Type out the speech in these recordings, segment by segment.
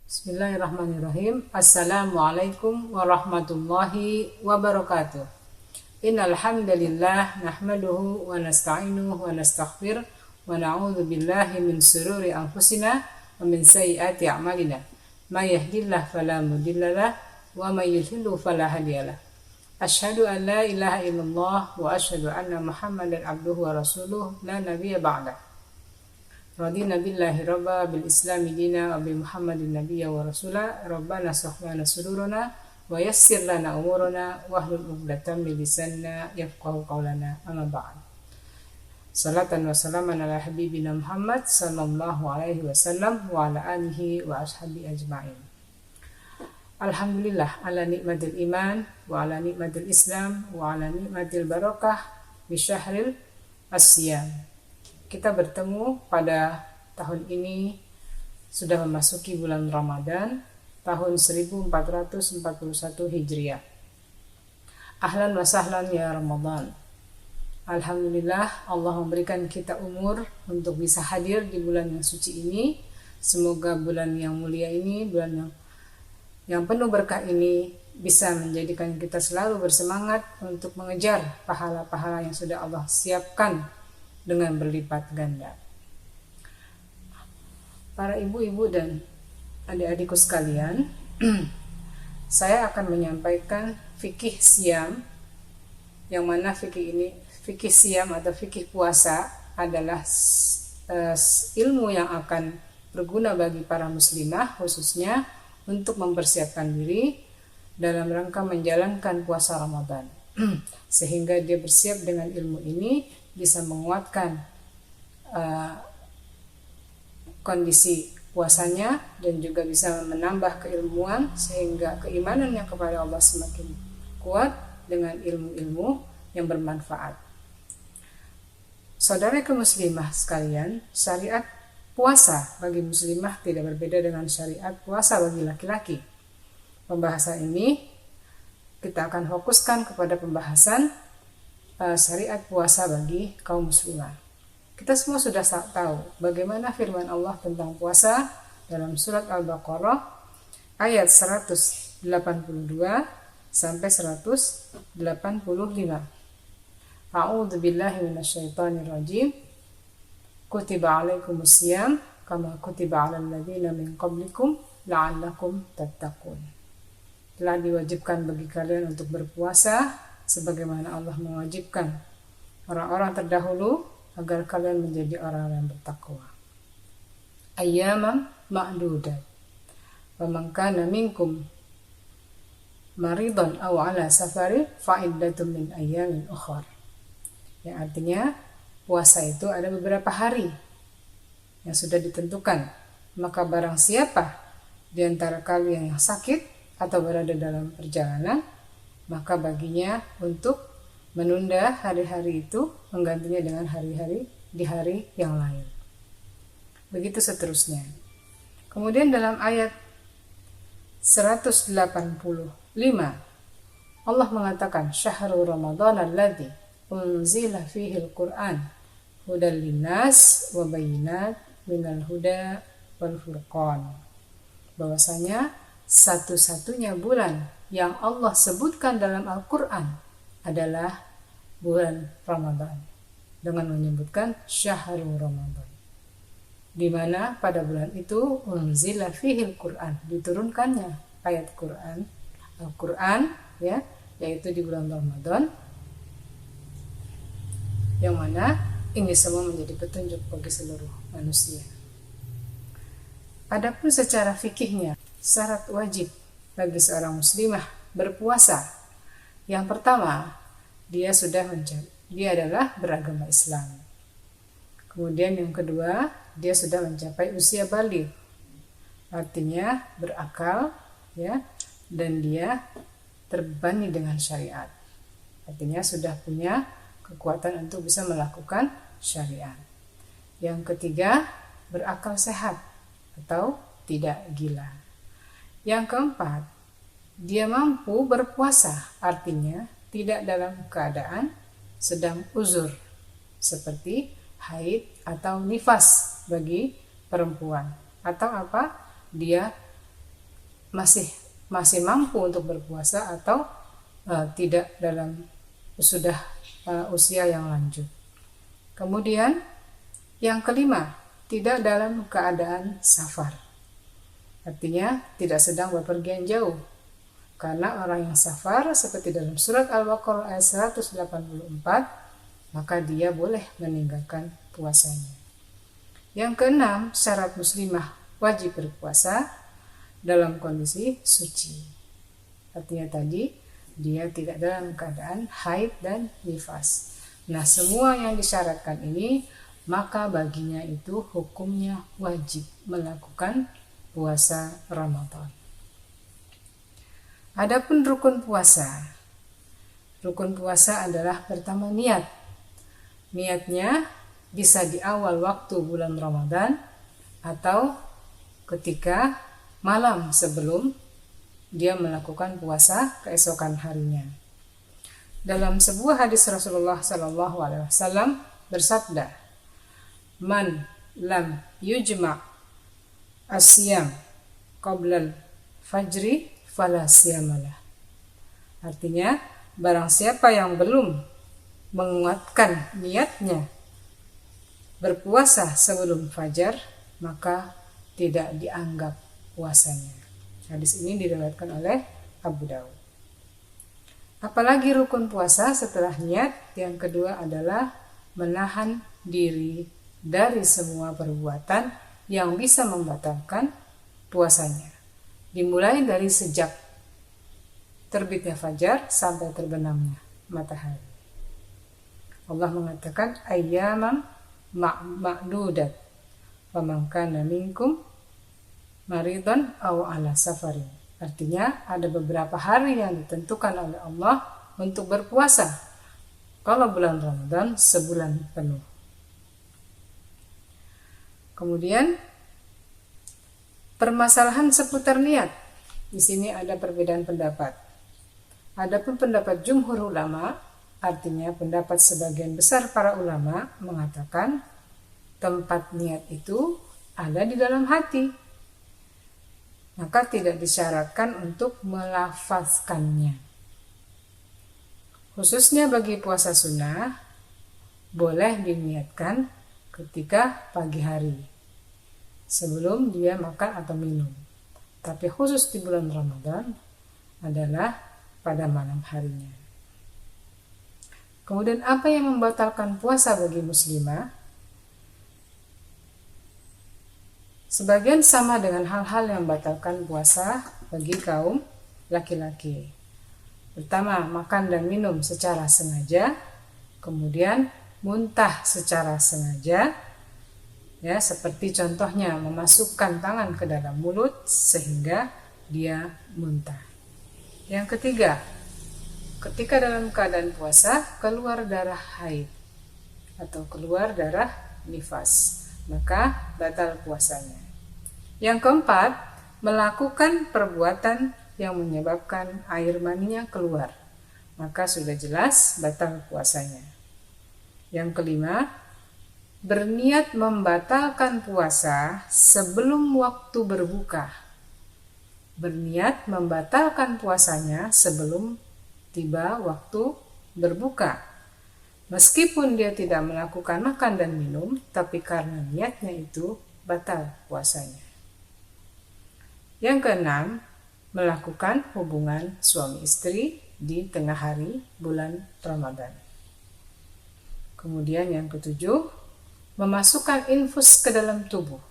Bismillahirrahmanirrahim. Assalamualaikum warahmatullahi wabarakatuh. Innal hamdalillah nahmaduhu wa nasta'inuhu wa nastaghfir wa na'udzu billahi min shururi anfusina wa min sayyiati a'malina. May yahdihillahu fala mudhillalah wa may yudhlil fala hadiyalah. Asyhadu an la ilaha illallah wa asyhadu anna Muhammadan abduhu wa rasuluh la nabiyya ba'dah. Radina billahi rabba bil islami dina wa bi muhammadin nabiyya wa rasula rabbana sahwana sudurana wa yassir lana umurana wa hlul uqdatan min lisanna yafqahu qawlana amma ba'd. Salatan wa salaman ala habibina Muhammad sallallahu alaihi wasallam wa ala alihi wa ashabi ajma'in. Alhamdulillah ala nikmatil iman wa ala nikmatil islam wa ala nikmatil barakah bi syahril asyam. Kita bertemu pada tahun ini sudah memasuki bulan Ramadan tahun 1441 Hijriah. Ahlan wa sahlan ya Ramadan. Alhamdulillah Allah memberikan kita umur untuk bisa hadir di bulan yang suci ini. Semoga bulan yang mulia ini, bulan yang penuh berkah ini bisa menjadikan kita selalu bersemangat untuk mengejar pahala-pahala yang sudah Allah siapkan dengan berlipat ganda. Para ibu-ibu dan adik-adikku sekalian, saya akan menyampaikan fikih siam, yang mana fikih siam atau fikih puasa adalah ilmu yang akan berguna bagi para muslimah, khususnya untuk mempersiapkan diri dalam rangka menjalankan puasa Ramadan. Sehingga dia bersiap dengan ilmu ini bisa menguatkan kondisi puasanya dan juga bisa menambah keilmuan sehingga keimanannya kepada Allah semakin kuat dengan ilmu-ilmu yang bermanfaat. Saudaraku muslimah sekalian, syariat puasa bagi muslimah tidak berbeda dengan syariat puasa bagi laki-laki. Pembahasan ini kita akan fokuskan kepada pembahasan syariat puasa bagi kaum muslimah. Kita semua sudah tahu bagaimana firman Allah tentang puasa dalam surat Al-Baqarah ayat 182 sampai 185. A'udzu billahi minasyaitonir rajim. Kutiba 'alaikumus syiyam kama kutiba 'alal ladzina min qablikum la'allakum tattaqun. Telah diwajibkan bagi kalian untuk berpuasa sebagaimana Allah mewajibkan orang-orang terdahulu agar kalian menjadi orang yang bertakwa. Ayyaman ma'dudat. Wa man kana minkum maridan aw ala safari fa iddatun min ayyamin ukhra. Yang artinya puasa itu ada beberapa hari yang sudah ditentukan. Maka barang siapa di antara kalian yang sakit atau berada dalam perjalanan, maka baginya untuk menunda hari-hari itu, menggantinya dengan hari-hari di hari yang lain. Begitu seterusnya. Kemudian dalam ayat 185 Allah mengatakan syahrul ramadhan alladzi unzila fihi al-Qur'an hudal linnas wa bayyinat minal huda wal furqan. Bahwasanya satu-satunya bulan yang Allah sebutkan dalam Al-Quran adalah bulan Ramadan dengan menyebutkan syahrul Ramadan, di mana pada bulan itu unzila fihil Quran, diturunkannya ayat Quran Al-Quran, ya, yaitu di bulan Ramadan, yang mana ini semua menjadi petunjuk bagi seluruh manusia. Adapun secara fikihnya, syarat wajib bagi seorang muslimah berpuasa, yang pertama dia adalah beragama Islam. Kemudian yang kedua, dia sudah mencapai usia baligh, artinya berakal, ya, dan dia terbebani dengan syariat, artinya sudah punya kekuatan untuk bisa melakukan syariat. Yang ketiga, berakal sehat atau tidak gila. Yang keempat, dia mampu berpuasa, artinya tidak dalam keadaan sedang uzur, seperti haid atau nifas bagi perempuan, atau dia masih mampu untuk berpuasa atau tidak dalam sudah usia yang lanjut. Kemudian yang kelima, tidak dalam keadaan safar. Artinya tidak sedang bepergian jauh. Karena orang yang safar seperti dalam surat Al-Baqarah ayat 184, maka dia boleh meninggalkan puasanya. Yang keenam, syarat muslimah wajib berpuasa dalam kondisi suci. Artinya tadi dia tidak dalam keadaan haid dan nifas. Nah, semua yang disyaratkan ini maka baginya itu hukumnya wajib melakukan puasa Ramadan. Adapun rukun puasa. Rukun puasa adalah pertama niat. Niatnya bisa di awal waktu bulan Ramadan atau ketika malam sebelum dia melakukan puasa keesokan harinya. Dalam sebuah hadis Rasulullah SAW bersabda, "Man lam yujma' asyam qoblal fajri fala siyamalah." Artinya, barang siapa yang belum menguatkan niatnya berpuasa sebelum fajar, maka tidak dianggap puasanya. Hadis ini diriwayatkan oleh Abu Daud. Apalagi rukun puasa setelah niat, yang kedua adalah menahan diri dari semua perbuatan yang bisa membatalkan puasanya. Dimulai dari sejak terbitnya fajar sampai terbenamnya matahari. Allah mengatakan ayyaman ma'dudat faman kana minkum maridan aw ala safarin. Artinya ada beberapa hari yang ditentukan oleh Allah untuk berpuasa. Kalau bulan Ramadan sebulan penuh. Kemudian permasalahan seputar niat. Di sini ada perbedaan pendapat. Adapun pendapat jumhur ulama, artinya pendapat sebagian besar para ulama mengatakan tempat niat itu ada di dalam hati. Maka tidak disyaratkan untuk melafazkannya. Khususnya bagi puasa sunnah, boleh diniatkan ketika pagi hari, sebelum dia makan atau minum. Tapi khusus di bulan Ramadan adalah pada malam harinya. Kemudian apa yang membatalkan puasa bagi muslimah? Sebagian sama dengan hal-hal yang membatalkan puasa bagi kaum laki-laki. Pertama, makan dan minum secara sengaja, kemudian muntah secara sengaja, ya, seperti contohnya memasukkan tangan ke dalam mulut sehingga dia muntah. Yang ketiga, ketika dalam keadaan puasa keluar darah haid atau keluar darah nifas, maka batal puasanya. Yang keempat, melakukan perbuatan yang menyebabkan air maninya keluar, maka sudah jelas batal puasanya. Yang kelima, berniat membatalkan puasa sebelum waktu berbuka. Berniat membatalkan puasanya sebelum tiba waktu berbuka. Meskipun dia tidak melakukan makan dan minum, tapi karena niatnya itu batal puasanya. Yang keenam, melakukan hubungan suami istri di tengah hari bulan Ramadan. Kemudian yang ketujuh, memasukkan infus ke dalam tubuh.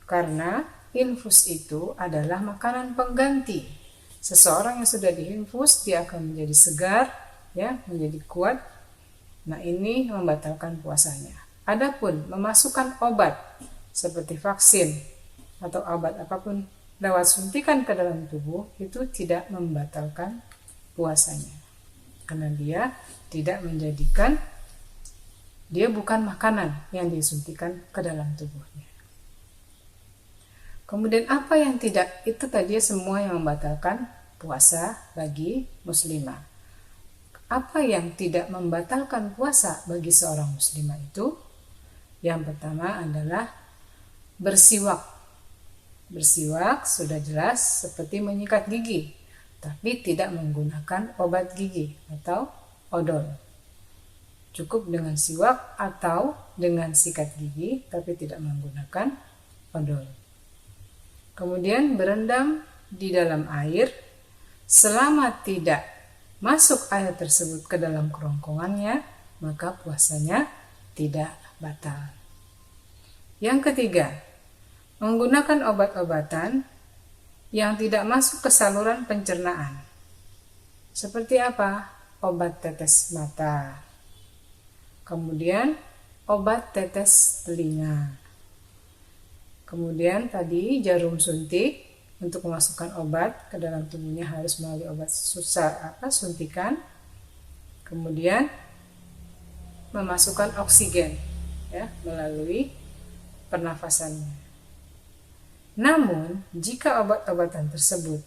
Karena infus itu adalah makanan pengganti. Seseorang yang sudah diinfus, dia akan menjadi segar, ya, menjadi kuat. Nah, ini membatalkan puasanya. Adapun memasukkan obat seperti vaksin atau obat apapun lewat suntikan ke dalam tubuh, itu tidak membatalkan puasanya. Karena dia tidak menjadikan, dia bukan makanan yang disuntikan ke dalam tubuhnya. Kemudian apa yang tidak, itu tadi semua yang membatalkan puasa bagi muslimah. Apa yang tidak membatalkan puasa bagi seorang muslimah itu? Yang pertama adalah bersiwak Bersiwak sudah jelas seperti menyikat gigi, tapi tidak menggunakan obat gigi atau odol. Cukup dengan siwak atau dengan sikat gigi, tapi tidak menggunakan odol. Kemudian berendam di dalam air selama tidak masuk air tersebut ke dalam kerongkongannya, maka puasanya tidak batal. Yang ketiga, menggunakan obat-obatan yang tidak masuk ke saluran pencernaan. Seperti apa? Obat tetes mata. Kemudian obat tetes telinga. Kemudian tadi jarum suntik, untuk memasukkan obat ke dalam tubuhnya harus melalui obat suntikan. Kemudian memasukkan oksigen melalui pernafasannya. Namun, jika obat-obatan tersebut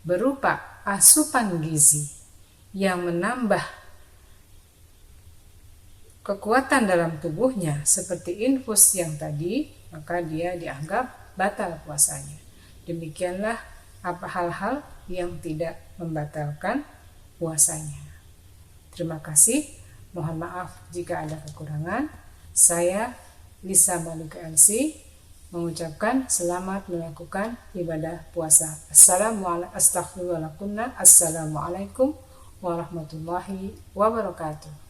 berupa asupan gizi yang menambah kekuatan dalam tubuhnya seperti infus yang tadi, maka dia dianggap batal puasanya. Demikianlah hal-hal yang tidak membatalkan puasanya. Terima kasih. Mohon maaf jika ada kekurangan. Saya Lisa Malika MC mengucapkan selamat melakukan ibadah puasa. Assalamualaikum warahmatullahi wabarakatuh.